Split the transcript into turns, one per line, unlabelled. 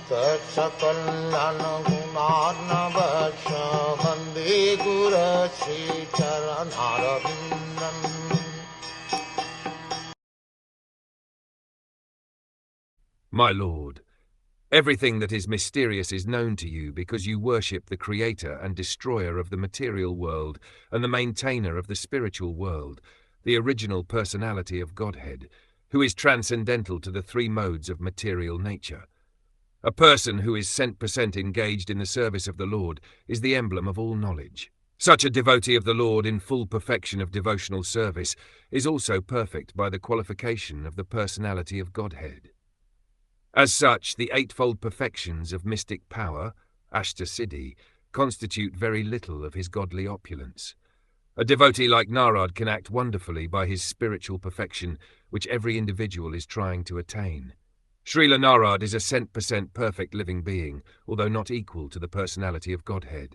Sakal Gunar Vande Guru Sri Charanarabindam.
My Lord, everything that is mysterious is known to you because you worship the creator and destroyer of the material world and the maintainer of the spiritual world, the original personality of Godhead, who is transcendental to the three modes of material nature. A person who is 100% engaged in the service of the Lord is the emblem of all knowledge. Such a devotee of the Lord in full perfection of devotional service is also perfect by the qualification of the personality of Godhead. As such, the eightfold perfections of mystic power, Ashtasiddhi, constitute very little of his godly opulence. A devotee like Nārad can act wonderfully by his spiritual perfection, which every individual is trying to attain. Srila Nārad is a 100% perfect living being, although not equal to the personality of Godhead.